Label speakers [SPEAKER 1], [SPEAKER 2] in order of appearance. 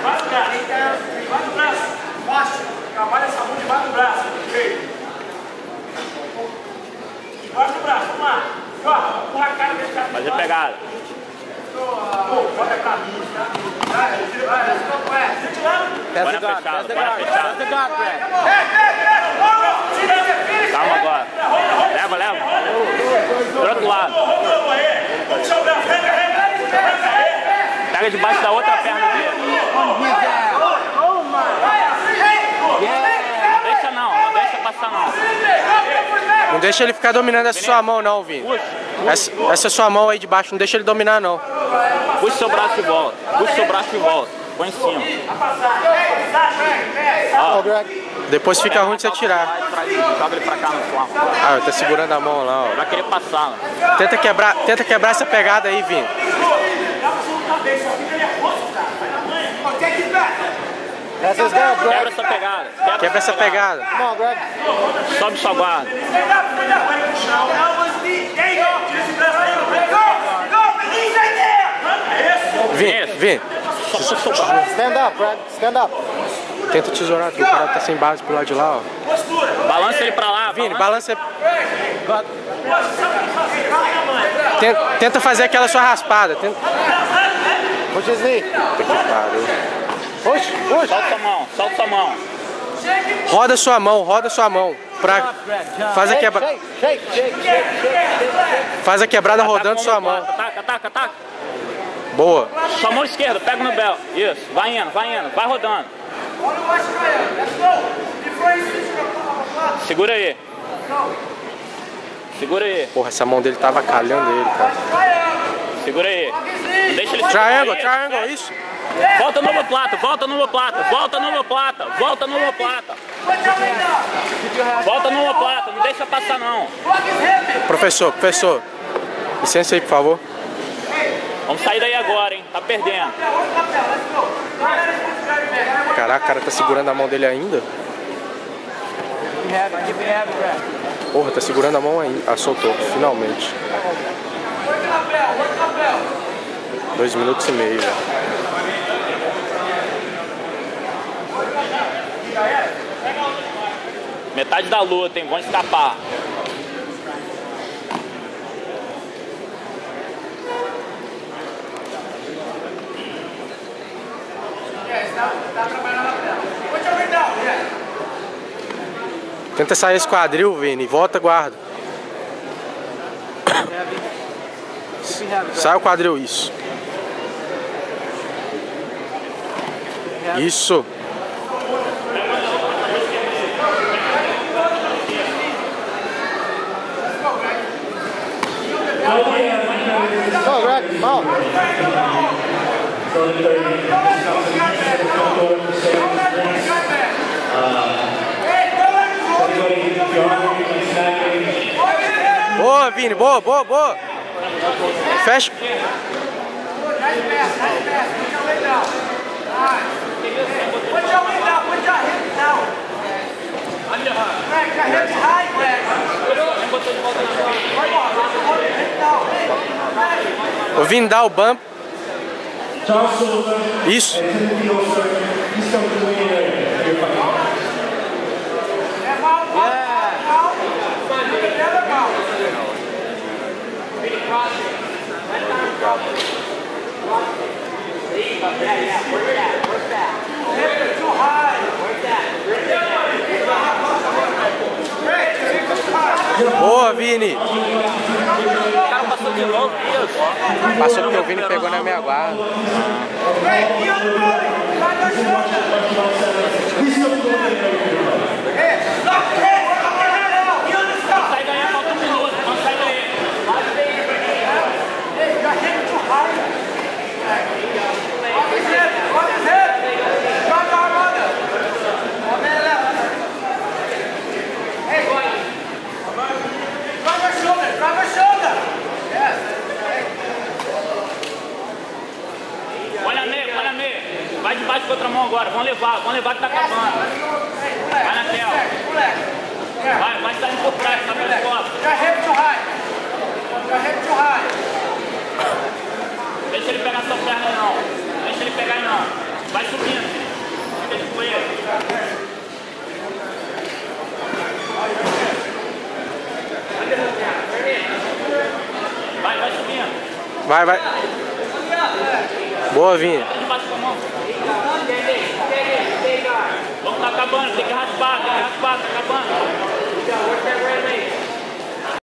[SPEAKER 1] Debaixo do braço. Baixo. Trabalha essa mão debaixo do braço. Debaixo do braço, vamos lá. Empurra a cara desse cara.
[SPEAKER 2] Fazer pegada.
[SPEAKER 1] Bota pra mim.
[SPEAKER 2] Bora fechado, bora fechado. Calma agora. Leva. Do outro lado. Pega debaixo da outra perna dele. Não deixa passar não.
[SPEAKER 3] Não deixa ele ficar dominando essa sua mão não, Vini. Essa sua mão aí de baixo, não deixa ele dominar não.
[SPEAKER 2] Puxa seu braço de volta. Põe em cima. Ó.
[SPEAKER 3] Depois fica ruim de você tirar.
[SPEAKER 2] Joga ele pra cá no flanco.
[SPEAKER 3] Ah, tá segurando a mão lá, ó.
[SPEAKER 2] Vai querer passar, né?
[SPEAKER 3] Tenta quebrar essa pegada aí, Vini.
[SPEAKER 2] Quebra essa pegada.
[SPEAKER 3] Quebra essa pegada.
[SPEAKER 2] Sobe sua guarda.
[SPEAKER 3] Vini.
[SPEAKER 4] Stand up, Brad. Stand up.
[SPEAKER 3] Tenta tesourar, o cara tá sem base pro lado de lá, ó.
[SPEAKER 2] Balança ele pra lá.
[SPEAKER 3] Vini, balança. Tenta fazer aquela sua raspada.
[SPEAKER 4] Push his knee.
[SPEAKER 3] Puta que pariu.
[SPEAKER 4] Push.
[SPEAKER 2] Solta sua mão.
[SPEAKER 3] Roda sua mão. Faz a quebrada rodando sua mão.
[SPEAKER 2] Ataca.
[SPEAKER 3] Boa.
[SPEAKER 2] Sua mão esquerda, pega no bel. Isso, vai indo, vai rodando. Segura aí.
[SPEAKER 3] Porra, essa mão dele tava calhando ele, cara.
[SPEAKER 2] Segura aí. Não deixa ele
[SPEAKER 3] Triangle, isso.
[SPEAKER 2] Volta no omoplata. Volta no omoplata, não deixa passar não.
[SPEAKER 3] Professor, licença aí, por favor.
[SPEAKER 2] Vamos sair daí agora, hein? Tá perdendo.
[SPEAKER 3] Caraca, o cara tá segurando a mão dele ainda. Porra, tá segurando a mão ainda. Ah, soltou, finalmente. 2 minutos e meio, velho.
[SPEAKER 2] Metade da luta, hein? Vão escapar.
[SPEAKER 3] Tenta sair esse quadril, Vini. Volta, guarda. Sai o quadril, isso. Isso.
[SPEAKER 4] Go, Greg. Mount.
[SPEAKER 3] Boa, Vini. Boa. Fecha. O Vini dá o bump. Isso. Boa, Vini.
[SPEAKER 2] O cara passou de novo, isso.
[SPEAKER 3] Passou porque o Vini pegou na minha guarda.
[SPEAKER 2] Sai daí, falta 1 minuto. Vamos sair daí. Olha meio. Vai de baixo com a outra mão agora. Vamos levar que tá acabando. Vai na tela. Vai saindo por trás, tá pelas costas. Deixa ele pegar sua perna aí não. Deixa ele pegar aí não. Vai subindo. Fica de joelho. Vai subindo.
[SPEAKER 3] Vai. Boa, Vinha.
[SPEAKER 2] Debaixo com a mão.